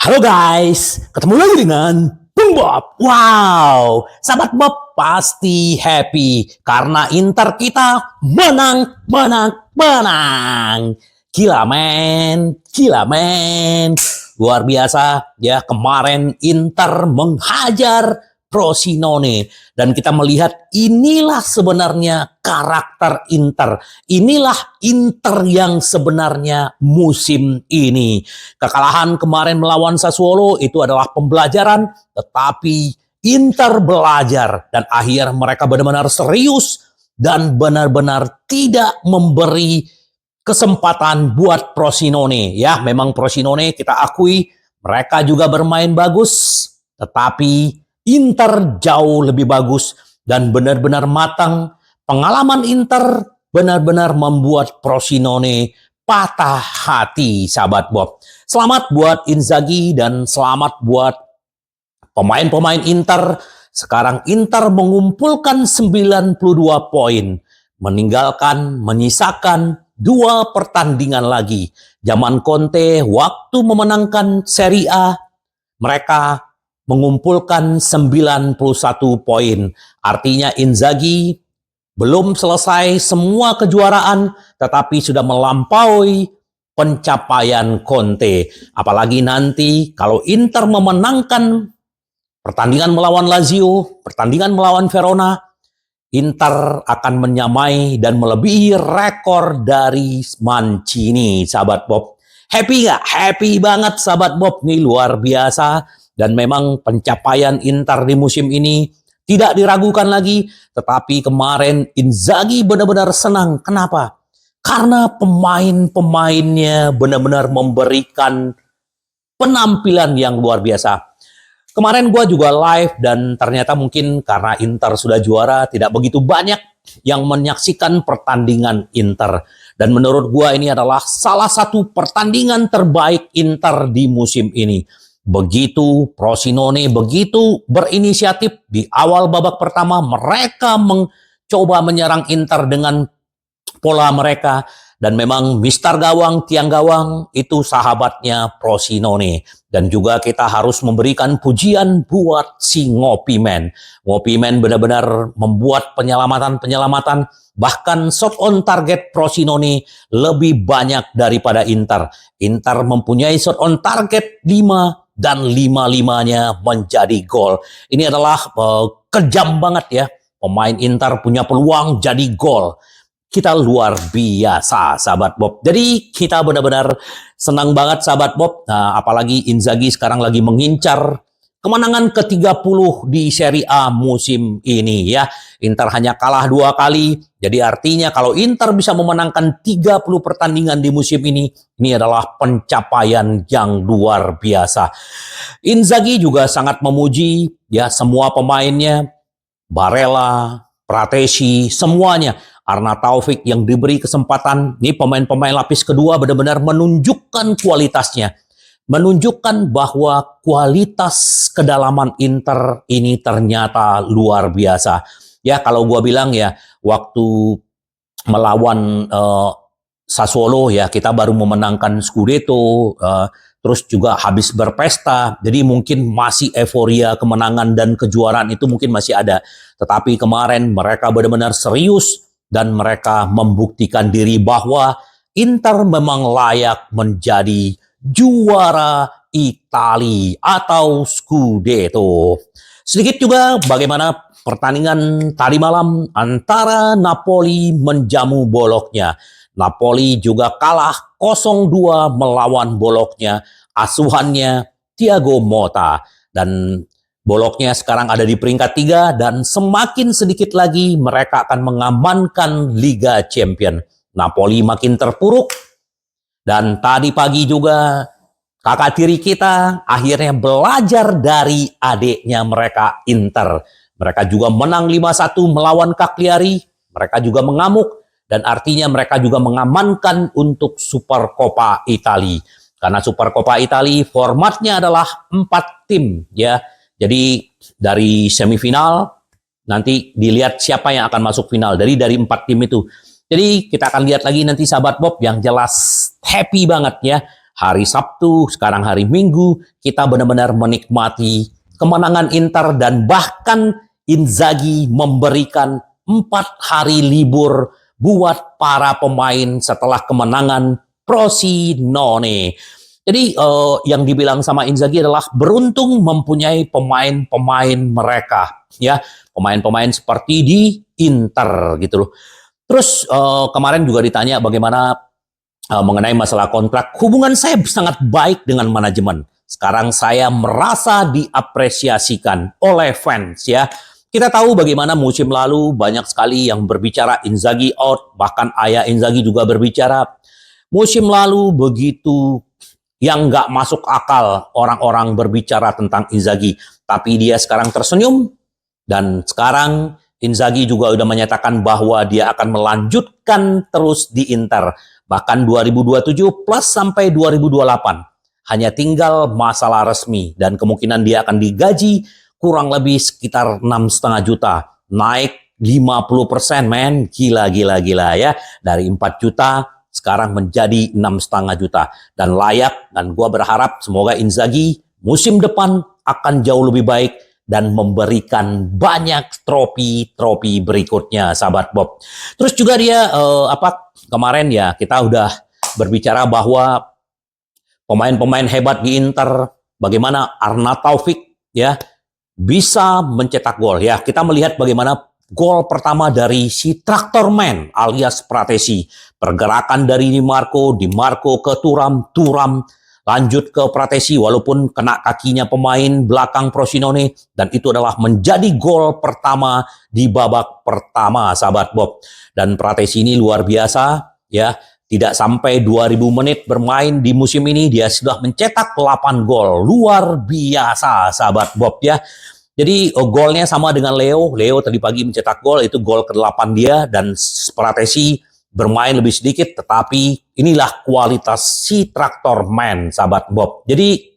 Halo guys, ketemu lagi dengan Bung Bob. Wow, sahabat Bob pasti happy karena Inter kita menang. Gila men. Luar biasa ya, kemarin Inter menghajar Frosinone dan kita melihat inilah sebenarnya karakter Inter. Inilah Inter yang sebenarnya musim ini. Kekalahan kemarin melawan Sassuolo itu adalah pembelajaran, tetapi Inter belajar dan akhir mereka benar-benar serius dan benar-benar tidak memberi kesempatan buat Frosinone. Ya, memang Frosinone kita akui mereka juga bermain bagus, tetapi Inter jauh lebih bagus dan benar-benar matang. Pengalaman Inter benar-benar membuat Frosinone patah hati, sahabat Bob. Selamat buat Inzaghi dan selamat buat pemain-pemain Inter. Sekarang Inter mengumpulkan 92 poin, menyisakan 2 pertandingan lagi. Zaman Conte waktu memenangkan Serie A, mereka mengumpulkan 91 poin. Artinya Inzaghi belum selesai semua kejuaraan, tetapi sudah melampaui pencapaian Conte. Apalagi nanti kalau Inter memenangkan pertandingan melawan Lazio, pertandingan melawan Verona, Inter akan menyamai dan melebihi rekor dari Mancini, sahabat Bob. Happy nggak? Happy banget, sahabat Bob. Ini luar biasa. Dan memang pencapaian Inter di musim ini tidak diragukan lagi. Tetapi kemarin Inzaghi benar-benar senang. Kenapa? Karena pemain-pemainnya benar-benar memberikan penampilan yang luar biasa. Kemarin gue juga live dan ternyata mungkin karena Inter sudah juara tidak begitu banyak yang menyaksikan pertandingan Inter. Dan menurut gue ini adalah salah satu pertandingan terbaik Inter di musim ini. Begitu Frosinone begitu berinisiatif di awal babak pertama, mereka mencoba menyerang Inter dengan pola mereka. Dan memang Mister Gawang, tiang gawang itu sahabatnya Frosinone. Dan juga kita harus memberikan pujian buat si Ngopimen. Ngopimen benar-benar membuat penyelamatan. Bahkan shot on target Frosinone lebih banyak daripada Inter. Inter mempunyai shot on target 5 dan 5-5-nya menjadi gol. Ini adalah kejam banget ya. Pemain Inter punya peluang jadi gol. Kita luar biasa, sahabat Bob. Jadi kita benar-benar senang banget, sahabat Bob. Nah, apalagi Inzaghi sekarang lagi mengincar kemenangan ke-30 di Serie A musim ini ya. Inter hanya kalah 2 kali. Jadi artinya kalau Inter bisa memenangkan 30 pertandingan di musim ini adalah pencapaian yang luar biasa. Inzaghi juga sangat memuji ya semua pemainnya, Barella, Pratesi, semuanya. Arnaud yang diberi kesempatan, ini pemain-pemain lapis kedua benar-benar menunjukkan kualitasnya. Menunjukkan bahwa kualitas kedalaman Inter ini ternyata luar biasa. Ya kalau gua bilang ya, waktu melawan Sassuolo ya kita baru memenangkan Scudetto, terus juga habis berpesta, jadi mungkin masih euforia kemenangan dan kejuaraan itu mungkin masih ada. Tetapi kemarin mereka benar-benar serius dan mereka membuktikan diri bahwa Inter memang layak menjadi juara Italia atau Scudetto. Sedikit juga bagaimana pertandingan tadi malam antara Napoli menjamu Bologna. Napoli juga kalah 0-2 melawan Bologna, asuhannya Thiago Motta. Dan Bologna sekarang ada di peringkat 3 dan semakin sedikit lagi mereka akan mengamankan Liga Champion. Napoli makin terpuruk dan tadi pagi juga kakak tiri kita akhirnya belajar dari adiknya mereka Inter. Mereka juga menang 5-1 melawan Cagliari. Mereka juga mengamuk dan artinya mereka juga mengamankan untuk Supercoppa Italia. Karena Supercoppa Italia formatnya adalah 4 tim ya. Jadi dari semifinal nanti dilihat siapa yang akan masuk final dari 4 tim itu. Jadi kita akan lihat lagi nanti, sahabat Bob, yang jelas happy banget ya. hari Sabtu, sekarang hari Minggu, kita benar-benar menikmati kemenangan Inter dan bahkan Inzaghi memberikan 4 hari libur buat para pemain setelah kemenangan Frosinone. Jadi yang dibilang sama Inzaghi adalah beruntung mempunyai pemain-pemain mereka, ya, pemain-pemain seperti di Inter gitu loh. Terus kemarin juga ditanya bagaimana mengenai masalah kontrak. Hubungan saya sangat baik dengan manajemen. Sekarang saya merasa diapresiasikan oleh fans, ya. Kita tahu bagaimana musim lalu banyak sekali yang berbicara Inzaghi out, bahkan ayah Inzaghi juga berbicara. Musim lalu begitu yang nggak masuk akal orang-orang berbicara tentang Inzaghi. Tapi dia sekarang tersenyum dan sekarang Inzaghi juga udah menyatakan bahwa dia akan melanjutkan terus di Inter. Bahkan 2027 plus sampai 2028. Hanya tinggal masalah resmi dan kemungkinan dia akan digaji kurang lebih sekitar 6,5 juta. Naik 50%, men. Gila ya. Dari 4 juta sekarang menjadi 6,5 juta. Dan layak, dan gue berharap semoga Inzaghi musim depan akan jauh lebih baik dan memberikan banyak trofi-trofi berikutnya, sahabat Bob. Terus juga dia, kemarin ya kita udah berbicara bahwa pemain-pemain hebat di Inter, bagaimana Arna Taufik ya bisa mencetak gol. Ya, kita melihat bagaimana gol pertama dari si Traktorman alias Pratesi. Pergerakan dari Di Marco ke Thuram, lanjut ke Pratesi walaupun kena kakinya pemain belakang Frosinone. Dan itu adalah menjadi gol pertama di babak pertama, sahabat Bob. Dan Pratesi ini luar biasa, ya. Tidak sampai 2000 menit bermain di musim ini, dia sudah mencetak 8 gol. Luar biasa, sahabat Bob, ya. Jadi golnya sama dengan Leo. Leo tadi pagi mencetak gol, itu gol ke-8 dia. Dan Pratesi bermain lebih sedikit, tetapi inilah kualitas si Traktorman, sahabat Bob. Jadi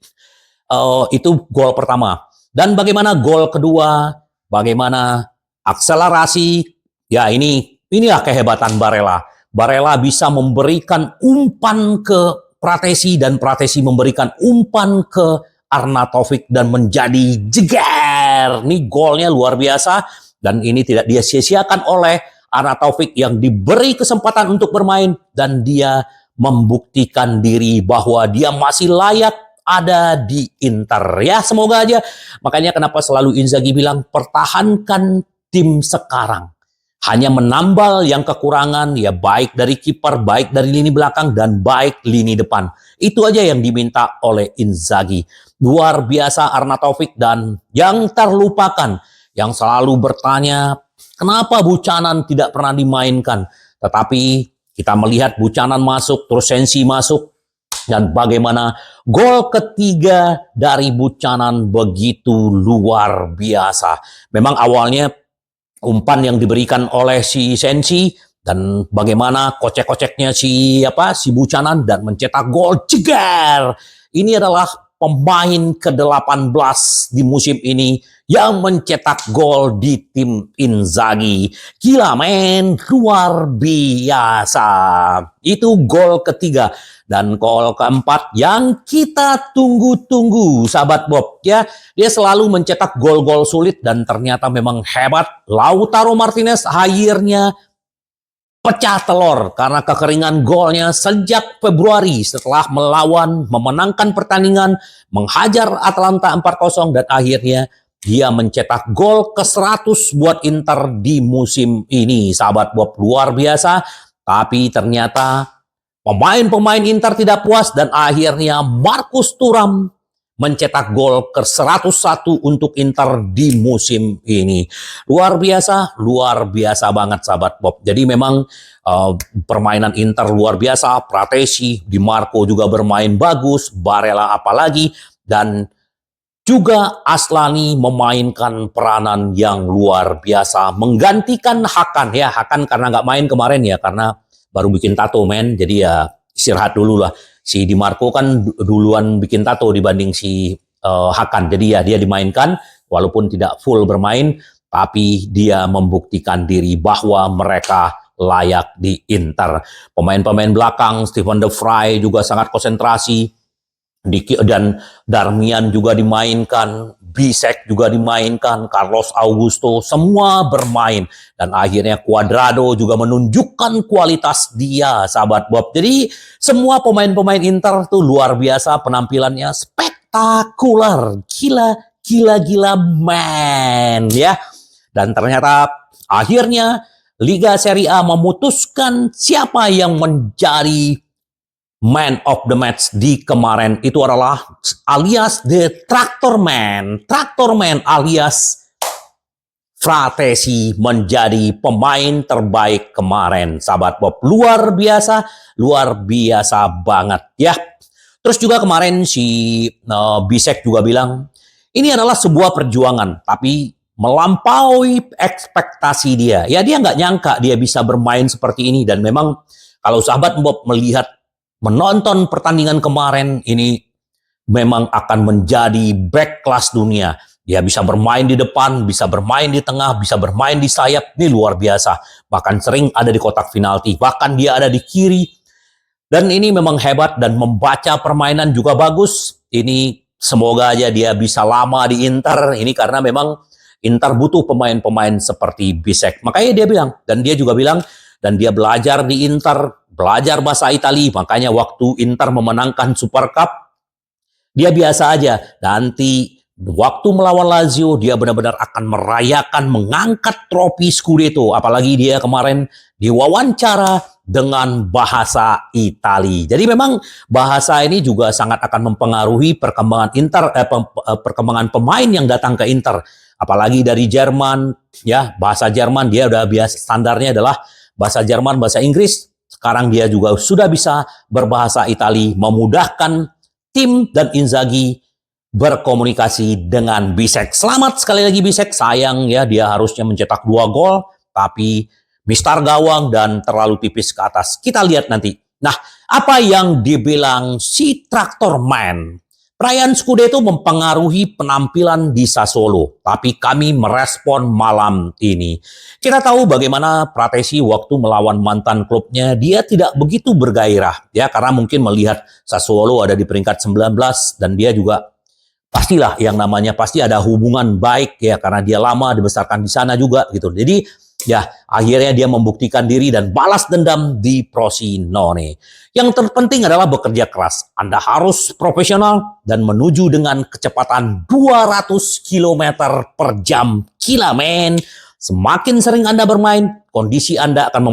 itu gol pertama. Dan bagaimana gol kedua, bagaimana akselerasi, ya inilah kehebatan Barella. Barella bisa memberikan umpan ke Pratesi dan Pratesi memberikan umpan ke Arna Taufik dan menjadi jeger. Ini golnya luar biasa dan ini tidak dia sia-siakan oleh Arna Taufik yang diberi kesempatan untuk bermain dan dia membuktikan diri bahwa dia masih layak ada di Inter. Ya, semoga aja. Makanya kenapa selalu Inzaghi bilang pertahankan tim sekarang. Hanya menambal yang kekurangan, ya baik dari kiper, baik dari lini belakang, dan baik lini depan. Itu aja yang diminta oleh Inzaghi. Luar biasa Arna Taufik dan yang terlupakan, yang selalu bertanya, kenapa Buchanan tidak pernah dimainkan? Tetapi kita melihat Buchanan masuk, terus Sensi masuk, dan bagaimana gol ketiga dari Buchanan begitu luar biasa. Memang awalnya umpan yang diberikan oleh si Sensi dan bagaimana kocek-koceknya si Buchanan dan mencetak gol jeger. Ini adalah pemain ke-18 di musim ini yang mencetak gol di tim Inzaghi. Gila men, luar biasa. Itu gol ketiga. Dan gol keempat yang kita tunggu-tunggu, sahabat Bob. Ya, dia selalu mencetak gol-gol sulit dan ternyata memang hebat. Lautaro Martinez akhirnya pecah telur karena kekeringan golnya sejak Februari setelah memenangkan pertandingan, menghajar Atalanta 4-0 dan akhirnya dia mencetak gol ke-100 buat Inter di musim ini. Sahabat Bob, luar biasa. Tapi ternyata pemain-pemain Inter tidak puas dan akhirnya Marcus Thuram mencetak gol ke-101 untuk Inter di musim ini. Luar biasa banget sahabat Bob. Jadi memang permainan Inter luar biasa. Pratesi, Di Marco juga bermain bagus, Barella apalagi, dan juga Aslani memainkan peranan yang luar biasa. Menggantikan Hakan ya. Hakan karena nggak main kemarin ya, karena baru bikin tato men, jadi ya istirahat dulu lah. Si Di Marco kan duluan bikin tato dibanding si Hakan, jadi ya dia dimainkan walaupun tidak full bermain, tapi dia membuktikan diri bahwa mereka layak di Inter. Pemain-pemain belakang, Steven De Vrij juga sangat konsentrasi. Dan Darmian juga dimainkan, Bisek juga dimainkan, Carlos Augusto, semua bermain. Dan akhirnya Cuadrado juga menunjukkan kualitas dia, sahabat Bob. Jadi semua pemain-pemain Inter tuh luar biasa penampilannya, spektakuler, gila man ya. Dan ternyata akhirnya Liga Serie A memutuskan siapa yang menjadi man of the match di kemarin. Itu adalah alias the Tractor Man alias Fratesi menjadi pemain terbaik kemarin, sahabat Bob. Luar biasa banget ya. Terus juga kemarin si Bisek juga bilang, ini adalah sebuah perjuangan, tapi melampaui ekspektasi dia. Ya dia nggak nyangka dia bisa bermain seperti ini. Dan memang kalau sahabat Bob melihat, menonton pertandingan kemarin, ini memang akan menjadi back kelas dunia. Dia bisa bermain di depan, bisa bermain di tengah, bisa bermain di sayap. Ini luar biasa. Bahkan sering ada di kotak penalti. Bahkan dia ada di kiri. Dan ini memang hebat dan membaca permainan juga bagus. Ini semoga aja dia bisa lama di Inter. Ini karena memang Inter butuh pemain-pemain seperti Bisek. Makanya dia bilang, dan dia juga bilang, dan dia belajar di Inter, belajar bahasa Italia. Makanya waktu Inter memenangkan Super Cup, dia biasa aja. Nanti waktu melawan Lazio, dia benar-benar akan merayakan, mengangkat trofi Scudetto. Apalagi dia kemarin diwawancara dengan bahasa Italia. Jadi memang bahasa ini juga sangat akan mempengaruhi perkembangan perkembangan pemain yang datang ke Inter. Apalagi dari Jerman, ya bahasa Jerman dia udah biasa, standarnya adalah bahasa Jerman, bahasa Inggris. Sekarang dia juga sudah bisa berbahasa Italia, memudahkan tim dan Inzaghi berkomunikasi dengan Bisek. Selamat sekali lagi Bisek. Sayang ya, dia harusnya mencetak 2 gol, tapi mistar gawang dan terlalu tipis ke atas. Kita lihat nanti. Nah, apa yang dibilang si Tractor Man? Perayaan Scudetto mempengaruhi penampilan di Sassuolo, tapi kami merespon malam ini. Kita tahu bagaimana Pratesi waktu melawan mantan klubnya, dia tidak begitu bergairah, ya karena mungkin melihat Sassuolo ada di peringkat 19 dan dia juga pastilah yang namanya pasti ada hubungan baik ya karena dia lama dibesarkan di sana juga gitu. Jadi ya akhirnya dia membuktikan diri dan balas dendam di Frosinone. Yang terpenting adalah bekerja keras. Anda harus profesional dan menuju dengan kecepatan 200 km per jam. Gila men. Semakin sering Anda bermain, kondisi Anda akan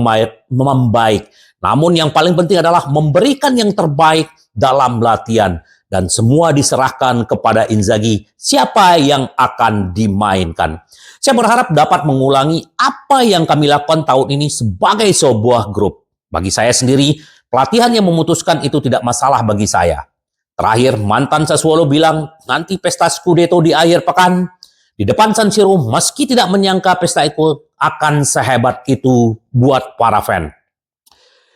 membaik. Namun yang paling penting adalah memberikan yang terbaik dalam latihan. Dan semua diserahkan kepada Inzaghi siapa yang akan dimainkan. Saya berharap dapat mengulangi apa yang kami lakukan tahun ini sebagai sebuah grup. Bagi saya sendiri, pelatihan yang memutuskan itu tidak masalah bagi saya. Terakhir, mantan Sassuolo bilang, nanti pesta Scudetto di akhir pekan. Di depan San Siro, meski tidak menyangka pesta itu akan sehebat itu buat para fan.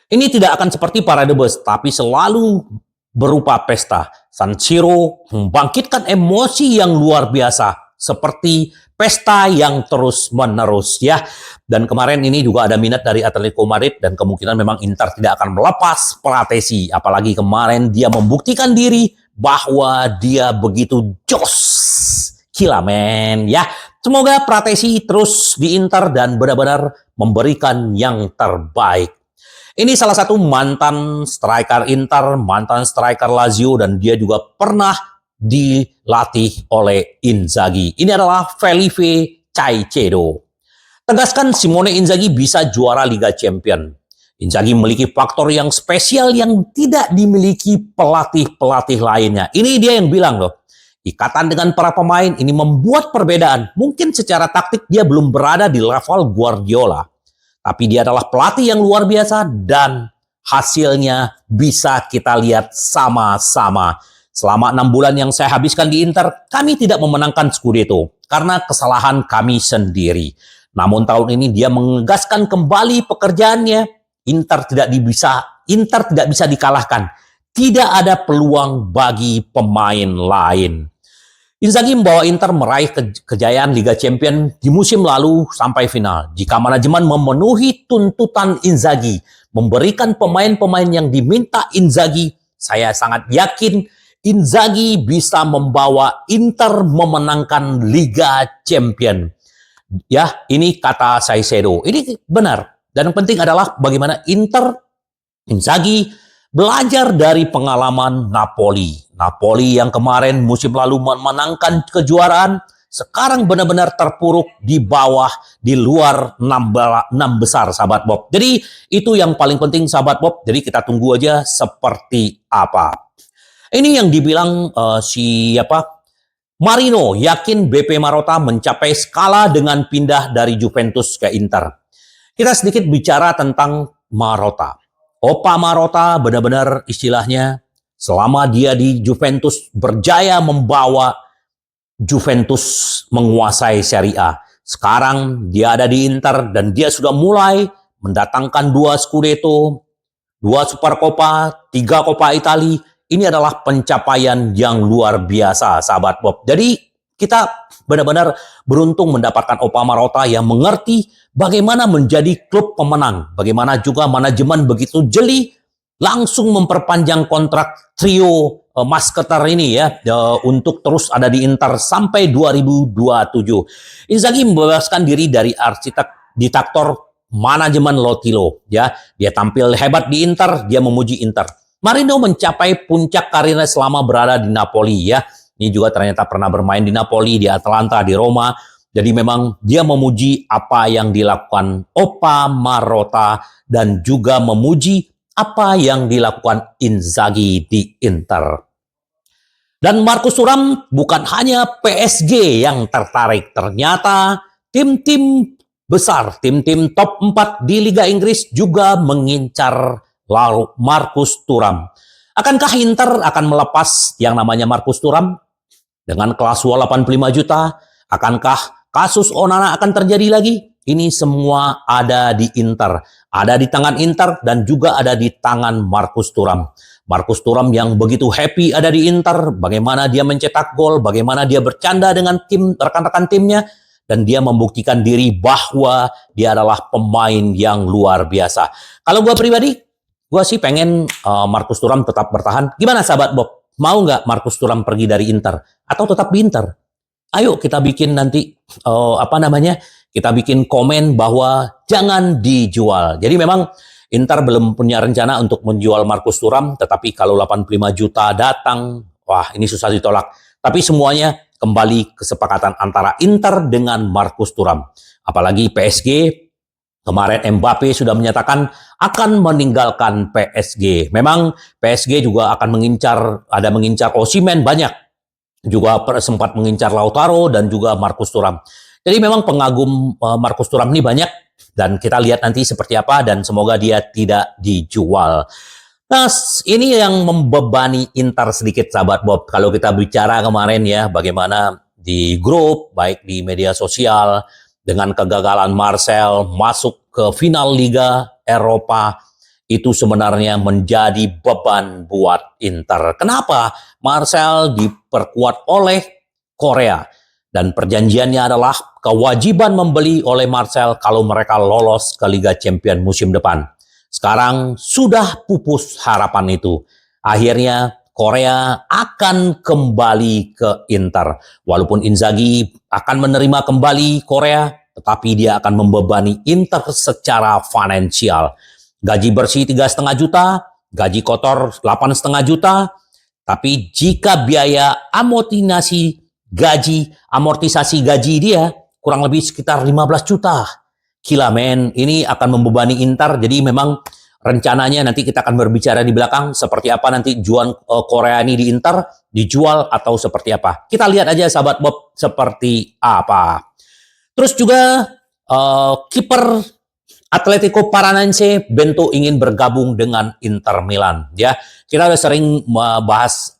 Ini tidak akan seperti Parade Bus, tapi selalu berupa pesta. San Siro membangkitkan emosi yang luar biasa, seperti pesta yang terus-menerus ya. Dan kemarin ini juga ada minat dari Atletico Madrid dan kemungkinan memang Inter tidak akan melepas Pratesi. Apalagi kemarin dia membuktikan diri bahwa dia begitu jos. Gila men ya. Semoga Pratesi terus di Inter dan benar-benar memberikan yang terbaik. Ini salah satu mantan striker Inter, mantan striker Lazio, dan dia juga pernah dilatih oleh Inzaghi. Ini adalah Felipe Caicedo. Tegaskan Simone Inzaghi bisa juara Liga Champion. Inzaghi memiliki faktor yang spesial yang tidak dimiliki pelatih-pelatih lainnya. Ini dia yang bilang loh. Ikatan dengan para pemain ini membuat perbedaan. Mungkin secara taktik dia belum berada di level Guardiola. Tapi dia adalah pelatih yang luar biasa dan hasilnya bisa kita lihat sama-sama. Selama 6 bulan yang saya habiskan di Inter, kami tidak memenangkan Scudetto karena kesalahan kami sendiri. Namun tahun ini dia menegaskan kembali pekerjaannya. Inter tidak bisa dikalahkan. Tidak ada peluang bagi pemain lain. Inzaghi membawa Inter meraih kejayaan Liga Champions di musim lalu sampai final. Jika manajemen memenuhi tuntutan Inzaghi, memberikan pemain-pemain yang diminta Inzaghi, saya sangat yakin Inzaghi bisa membawa Inter memenangkan Liga Champions. Ya, ini kata Saicedo. Ini benar. Dan yang penting adalah bagaimana Inzaghi belajar dari pengalaman Napoli. Napoli yang kemarin musim lalu memenangkan kejuaraan, sekarang benar-benar terpuruk di bawah, di luar 6 besar, sahabat Bob. Jadi itu yang paling penting, sahabat Bob. Jadi kita tunggu aja seperti apa. Ini yang dibilang Marino yakin BP Marotta mencapai skala dengan pindah dari Juventus ke Inter. Kita sedikit bicara tentang Marotta. Opa Marotta benar-benar istilahnya selama dia di Juventus berjaya membawa Juventus menguasai Serie A. Sekarang dia ada di Inter dan dia sudah mulai mendatangkan 2 Scudetto, 2 Supercoppa, 3 Coppa Italia. Ini adalah pencapaian yang luar biasa, sahabat Bob. Jadi kita benar-benar beruntung mendapatkan Opa Marotta yang mengerti bagaimana menjadi klub pemenang. Bagaimana juga manajemen begitu jeli langsung memperpanjang kontrak trio masketer ini ya untuk terus ada di Inter sampai 2027. Inzaghi membebaskan diri dari arsitek diktator manajemen Lotilo ya. Dia tampil hebat di Inter, dia memuji Inter. Marino mencapai puncak karirnya selama berada di Napoli ya. Ini juga ternyata pernah bermain di Napoli, di Atalanta, di Roma. Jadi memang dia memuji apa yang dilakukan Opa Marotta dan juga memuji apa yang dilakukan Inzaghi di Inter. Dan Marcus Thuram bukan hanya PSG yang tertarik. Ternyata tim-tim besar, tim-tim top 4 di Liga Inggris juga mengincar Marcus Thuram. Akankah Inter akan melepas yang namanya Marcus Thuram dengan klausul 85 juta? Akankah kasus Onana akan terjadi lagi? Ini semua ada di Inter. Ada di tangan Inter dan juga ada di tangan Marcus Thuram. Marcus Thuram yang begitu happy ada di Inter. Bagaimana dia mencetak gol, bagaimana dia bercanda dengan tim rekan-rekan timnya. Dan dia membuktikan diri bahwa dia adalah pemain yang luar biasa. Kalau gue pribadi, gue sih pengen Marcus Thuram tetap bertahan. Gimana sahabat Bob? Mau nggak Marcus Thuram pergi dari Inter? Atau tetap di Inter? Ayo kita bikin nanti, kita bikin komen bahwa jangan dijual. Jadi memang Inter belum punya rencana untuk menjual Marcus Thuram, tetapi kalau 85 juta datang, wah ini susah ditolak. Tapi semuanya kembali kesepakatan antara Inter dengan Marcus Thuram. Apalagi PSG, kemarin Mbappe sudah menyatakan akan meninggalkan PSG. Memang PSG juga akan mengincar Osimhen banyak. Juga sempat mengincar Lautaro dan juga Marcus Thuram. Jadi memang pengagum Marcus Thuram ini banyak dan kita lihat nanti seperti apa dan semoga dia tidak dijual. Nah, ini yang membebani Inter sedikit sahabat Bob. Kalau kita bicara kemarin ya bagaimana di grup, baik di media sosial dengan kegagalan Marcel masuk ke final Liga Eropa, itu sebenarnya menjadi beban buat Inter. Kenapa? Marcel diperkuat oleh Korea. Dan perjanjiannya adalah kewajiban membeli oleh Marcel kalau mereka lolos ke Liga Champions musim depan. Sekarang sudah pupus harapan itu. Akhirnya Korea akan kembali ke Inter. Walaupun Inzaghi akan menerima kembali Korea, tetapi dia akan membebani Inter secara finansial. Gaji bersih 3,5 juta, gaji kotor 8,5 juta, tapi jika biaya amortisasi gaji dia kurang lebih sekitar 15 juta. Gila men, ini akan membebani Inter, jadi memang rencananya nanti kita akan berbicara di belakang seperti apa nanti jual Korea ini di Inter, dijual atau seperti apa. Kita lihat aja sahabat Bob seperti apa. Terus juga kiper Atletico Paranaense Bento ingin bergabung dengan Inter Milan. Ya, kita udah sering bahas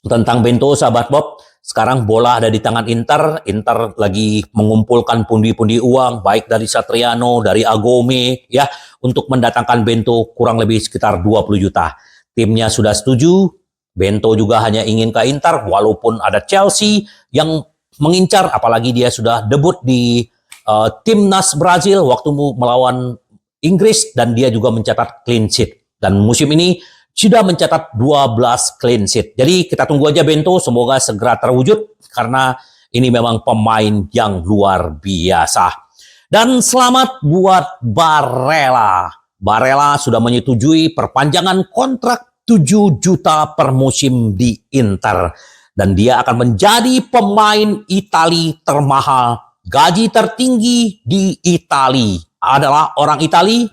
tentang Bento, sahabat Bob. Sekarang bola ada di tangan Inter. Inter lagi mengumpulkan pundi-pundi uang, baik dari Satriano, dari Agome, ya, untuk mendatangkan Bento kurang lebih sekitar 20 juta. Timnya sudah setuju. Bento juga hanya ingin ke Inter, walaupun ada Chelsea yang mengincar, apalagi dia sudah debut di timnas Brazil waktu melawan Inggris, dan dia juga mencatat clean sheet. Dan musim ini sudah mencatat 12 clean sheet. Jadi kita tunggu aja Bento, semoga segera terwujud karena ini memang pemain yang luar biasa. Dan selamat buat Barella. Barella sudah menyetujui perpanjangan kontrak 7 juta per musim di Inter. Dan dia akan menjadi pemain Itali termahal. Gaji tertinggi di Itali adalah orang Itali,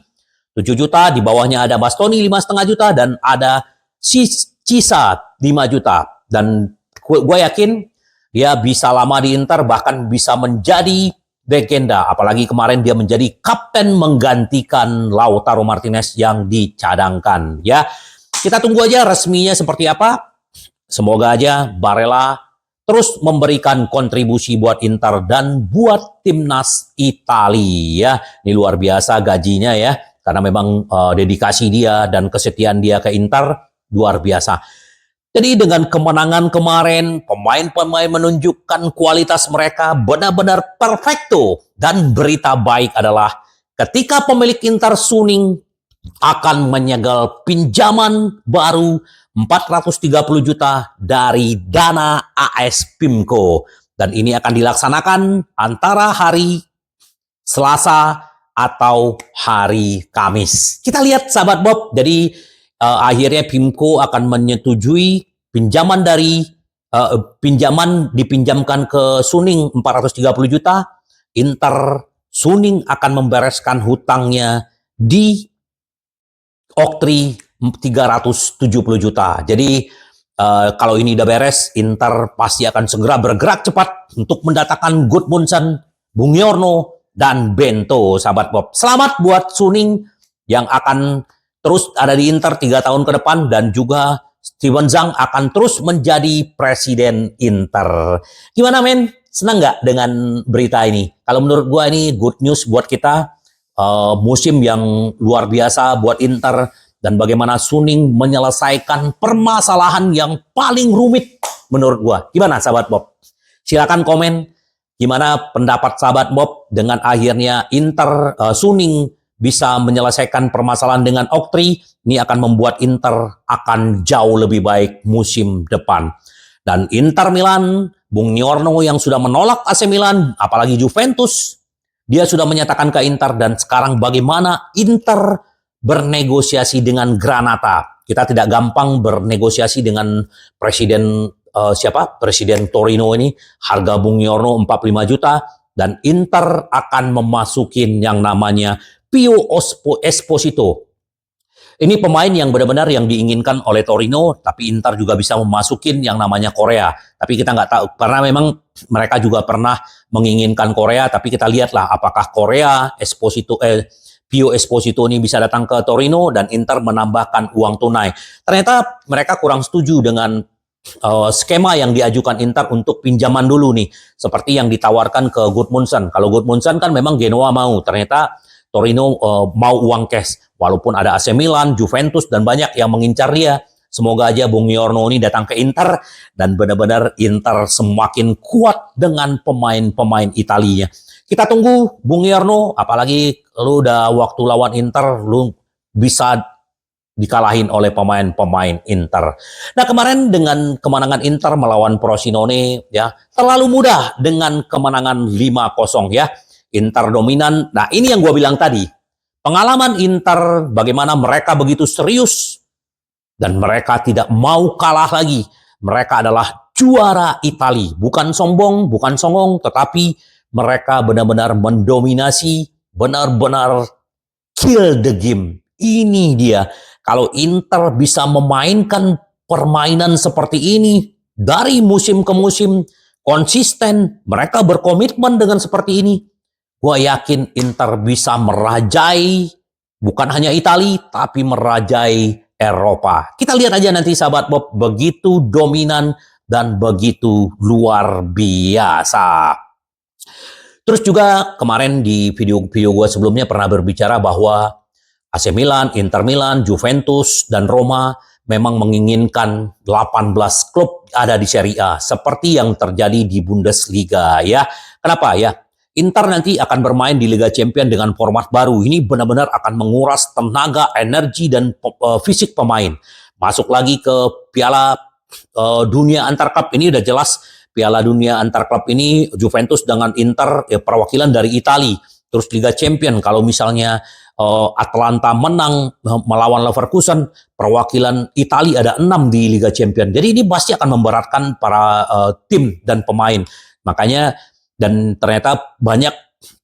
7 juta, di bawahnya ada Bastoni 5,5 juta, dan ada Cisa 5 juta. Dan gue yakin dia bisa lama di Inter, bahkan bisa menjadi legenda. Apalagi kemarin dia menjadi kapten menggantikan Lautaro Martinez yang dicadangkan. Ya, kita tunggu aja resminya seperti apa. Semoga aja Barella terus memberikan kontribusi buat Inter dan buat timnas Italia. Ini luar biasa gajinya ya, karena memang dedikasi dia dan kesetiaan dia ke Inter luar biasa. Jadi dengan kemenangan kemarin, pemain-pemain menunjukkan kualitas mereka benar-benar perfecto. Dan berita baik adalah ketika pemilik Inter Suning akan menyegel pinjaman baru 430 juta dari dana AS Pimco. Dan ini akan dilaksanakan antara hari Selasa atau hari Kamis. Kita lihat sahabat Bob, jadi akhirnya Pimco akan menyetujui pinjaman dari pinjaman dipinjamkan ke Suning 430 juta. Inter Suning akan membereskan hutangnya di Oktri 370 juta. Jadi kalau ini udah beres, Inter pasti akan segera bergerak cepat untuk mendatangkan Gudmundsson, Buongiorno, dan Bento, sahabat Bob. Selamat buat Suning yang akan terus ada di Inter 3 tahun ke depan, dan juga Steven Zhang akan terus menjadi presiden Inter. Gimana men? Senang nggak dengan berita ini? Kalau menurut gua ini good news buat kita. Musim yang luar biasa buat Inter, dan bagaimana Suning menyelesaikan permasalahan yang paling rumit menurut gua. Gimana sahabat Bob? Silakan komen gimana pendapat sahabat Bob dengan akhirnya Inter Suning bisa menyelesaikan permasalahan dengan Oktri. Ini akan membuat Inter akan jauh lebih baik musim depan. Dan Inter Milan, Buongiorno yang sudah menolak AC Milan, apalagi Juventus, dia sudah menyatakan ke Inter. Dan sekarang bagaimana Inter bernegosiasi dengan Granata. Kita tidak gampang bernegosiasi dengan Presiden Presiden Torino ini. Harga Buongiorno 45 juta. Dan Inter akan memasukin yang namanya Pio Esposito. Ini pemain yang benar-benar yang diinginkan oleh Torino, tapi Inter juga bisa memasukin yang namanya Korea. Tapi kita nggak tahu, karena memang mereka juga pernah menginginkan Korea, tapi kita lihatlah apakah Korea, Pio Esposito ini bisa datang ke Torino dan Inter menambahkan uang tunai. Ternyata mereka kurang setuju dengan skema yang diajukan Inter untuk pinjaman dulu nih, seperti yang ditawarkan ke Gudmundsson. Kalau Gudmundsson kan memang Genoa mau, ternyata Torino mau uang cash, walaupun ada AC Milan, Juventus, dan banyak yang mengincar dia. Semoga aja Buongiorno ini datang ke Inter, dan benar-benar Inter semakin kuat dengan pemain-pemain Italinya. Kita tunggu Buongiorno, apalagi lu udah waktu lawan Inter, lu bisa dikalahin oleh pemain-pemain Inter. Nah kemarin dengan kemenangan Inter melawan Frosinone, ya terlalu mudah dengan kemenangan 5-0 ya. Inter dominan. Nah ini yang gue bilang tadi. Pengalaman Inter, bagaimana mereka begitu serius. Dan mereka tidak mau kalah lagi. Mereka adalah juara Italia. Bukan sombong, bukan songong. Tetapi mereka benar-benar mendominasi. Benar-benar kill the game. Ini dia. Kalau Inter bisa memainkan permainan seperti ini. Dari musim ke musim. Konsisten. Mereka berkomitmen dengan seperti ini. Gue yakin Inter bisa merajai bukan hanya Italia, tapi merajai Eropa. Kita lihat aja nanti sahabat Bob, begitu dominan dan begitu luar biasa. Terus juga kemarin di video gue sebelumnya pernah berbicara bahwa AC Milan, Inter Milan, Juventus, dan Roma memang menginginkan 18 klub ada di Serie A seperti yang terjadi di Bundesliga ya. Kenapa ya? Inter nanti akan bermain di Liga Champions dengan format baru. Ini benar-benar akan menguras tenaga, energi, dan fisik pemain. Masuk lagi ke Piala Dunia Antar Klub. Ini udah jelas Piala Dunia Antar Klub ini Juventus dengan Inter ya, perwakilan dari Italia. Terus Liga Champions kalau misalnya Atalanta menang melawan Leverkusen, perwakilan Italia ada 6 di Liga Champions. Jadi ini pasti akan memberatkan para tim dan pemain. Makanya dan ternyata banyak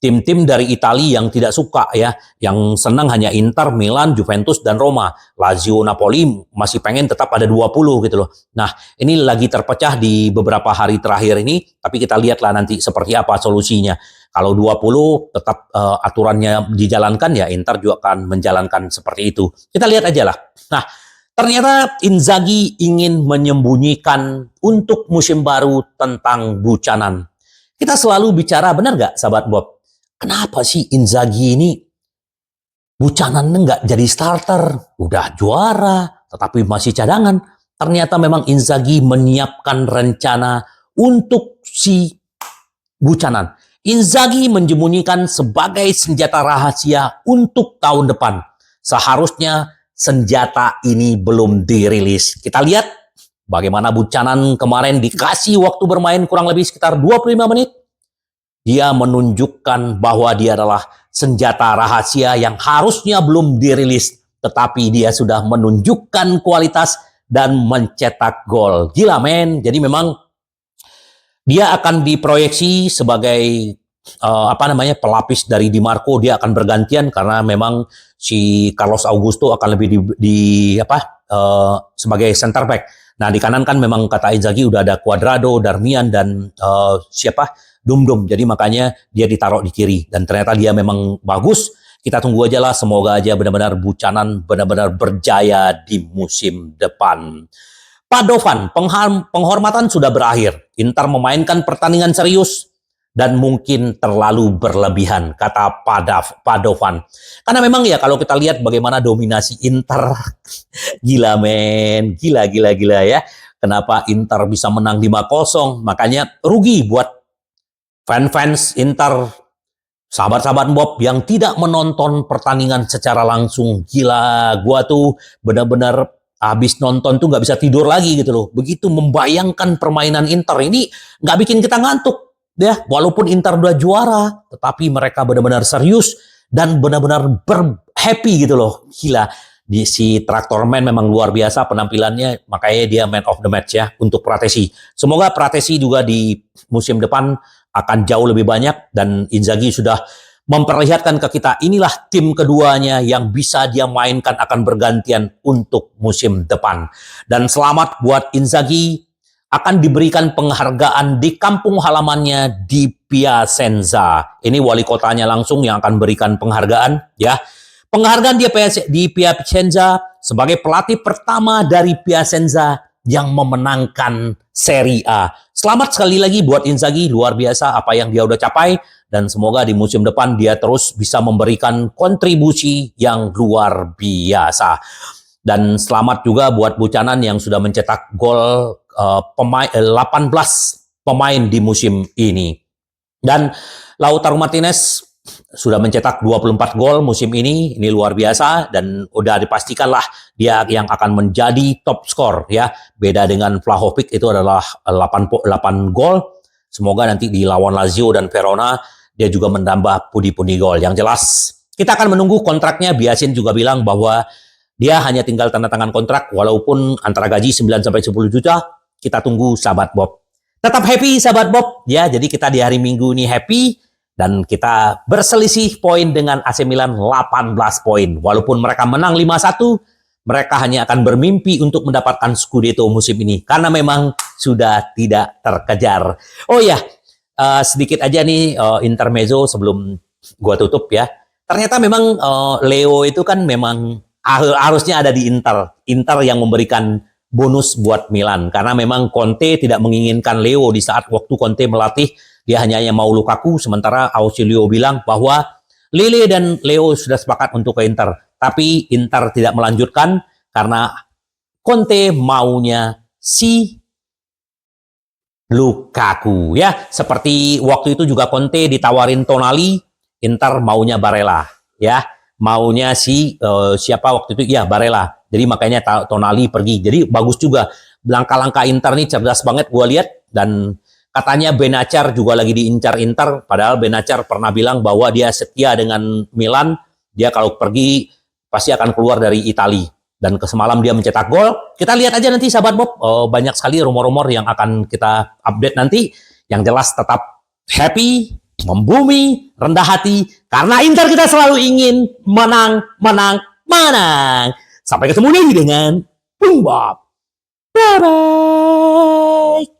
tim-tim dari Italia yang tidak suka ya, yang senang hanya Inter, Milan, Juventus, dan Roma. Lazio, Napoli masih pengen tetap ada 20 gitu loh. Nah, ini lagi terpecah di beberapa hari terakhir ini, tapi kita lihatlah nanti seperti apa solusinya. Kalau 20 tetap aturannya dijalankan ya, Inter juga akan menjalankan seperti itu. Kita lihat aja lah. Nah, ternyata Inzaghi ingin menyembunyikan untuk musim baru tentang Buchanan. Kita selalu bicara, benar nggak sahabat Bob? Kenapa sih Inzaghi ini Buchanan nggak jadi starter? Udah juara, tetapi masih cadangan. Ternyata memang Inzaghi menyiapkan rencana untuk si Buchanan. Inzaghi menyembunyikan sebagai senjata rahasia untuk tahun depan. Seharusnya senjata ini belum dirilis. Kita lihat bagaimana Buchanan kemarin dikasih waktu bermain kurang lebih sekitar 25 menit. Dia menunjukkan bahwa dia adalah senjata rahasia yang harusnya belum dirilis. Tetapi dia sudah menunjukkan kualitas dan mencetak gol. Gila men. Jadi memang dia akan diproyeksi sebagai pelapis dari Di Marco. Dia akan bergantian karena memang si Carlos Augusto akan lebih sebagai center back. Nah, di kanan kan memang kata Inzaghi udah ada Cuadrado, Darmian, dan Dumdum. Jadi makanya dia ditaruh di kiri. Dan ternyata dia memang bagus. Kita tunggu aja lah. Semoga aja benar-benar Buchanan benar-benar berjaya di musim depan. Padovan, penghormatan sudah berakhir. Inter memainkan pertandingan serius dan mungkin terlalu berlebihan, kata Padovan. Karena memang ya kalau kita lihat bagaimana dominasi Inter, gila men, gila ya. Kenapa Inter bisa menang 5-0, makanya rugi buat fans Inter, sahabat-sahabat Bob yang tidak menonton pertandingan secara langsung. Gila, gua tuh benar-benar habis nonton tuh nggak bisa tidur lagi gitu loh. Begitu membayangkan permainan Inter ini nggak bikin kita ngantuk. Ya, walaupun Inter udah juara, tetapi mereka benar-benar serius dan benar-benar happy gitu loh. Gila, si Traktorman memang luar biasa penampilannya, makanya dia man of the match ya untuk Pratesi. Semoga Pratesi juga di musim depan akan jauh lebih banyak dan Inzaghi sudah memperlihatkan ke kita inilah tim keduanya yang bisa dia mainkan akan bergantian untuk musim depan. Dan selamat buat Inzaghi, akan diberikan penghargaan di kampung halamannya di Piacenza. Ini wali kotanya langsung yang akan berikan penghargaan ya. Penghargaan di Piacenza sebagai pelatih pertama dari Piacenza yang memenangkan Serie A. Selamat sekali lagi buat Inzaghi, luar biasa apa yang dia udah capai dan semoga di musim depan dia terus bisa memberikan kontribusi yang luar biasa. Dan selamat juga buat Buchanan yang sudah mencetak gol 18 pemain di musim ini. Dan Lautaro Martinez sudah mencetak 24 gol musim ini luar biasa dan udah dipastikan lah dia yang akan menjadi top skor ya. Beda dengan Vlahovic itu adalah 8 gol. Semoga nanti di lawan Lazio dan Verona dia juga menambah pundi-pundi gol. Yang jelas kita akan menunggu kontraknya. Biasin juga bilang bahwa dia hanya tinggal tanda tangan kontrak walaupun antara gaji 9 sampai 10 juta. Kita tunggu sahabat Bob. Tetap happy sahabat Bob ya. Jadi kita di hari Minggu ini happy. Dan kita berselisih poin dengan AC Milan 18 poin. Walaupun mereka menang 5-1, mereka hanya akan bermimpi untuk mendapatkan Scudetto musim ini. Karena memang sudah tidak terkejar. Oh ya, sedikit aja nih intermezzo sebelum gua tutup ya. Ternyata memang Leo itu kan memang harusnya ada di Inter. Inter yang memberikan bonus buat Milan. Karena memang Conte tidak menginginkan Leo di saat waktu Conte melatih. Dia hanya mau Lukaku, sementara Ausilio bilang bahwa Lele dan Leo sudah sepakat untuk ke Inter. Tapi Inter tidak melanjutkan karena Conte maunya si Lukaku ya. Seperti waktu itu juga Conte ditawarin Tonali, Inter maunya Barella ya. Maunya si siapa waktu itu? Ya Barella. Jadi makanya Tonali pergi. Jadi bagus juga. Langkah-langkah Inter nih cerdas banget gue lihat. Dan katanya Benacer juga lagi diincar Inter. Padahal Benacer pernah bilang bahwa dia setia dengan Milan. Dia kalau pergi pasti akan keluar dari Italia. Dan semalam dia mencetak gol. Kita lihat aja nanti sahabat Bob. Banyak sekali rumor-rumor yang akan kita update nanti. Yang jelas tetap happy, membumi, rendah hati. Karena Inter kita selalu ingin menang, menang, menang. Sampai ketemu lagi dengan Bung Bob. Bye-bye.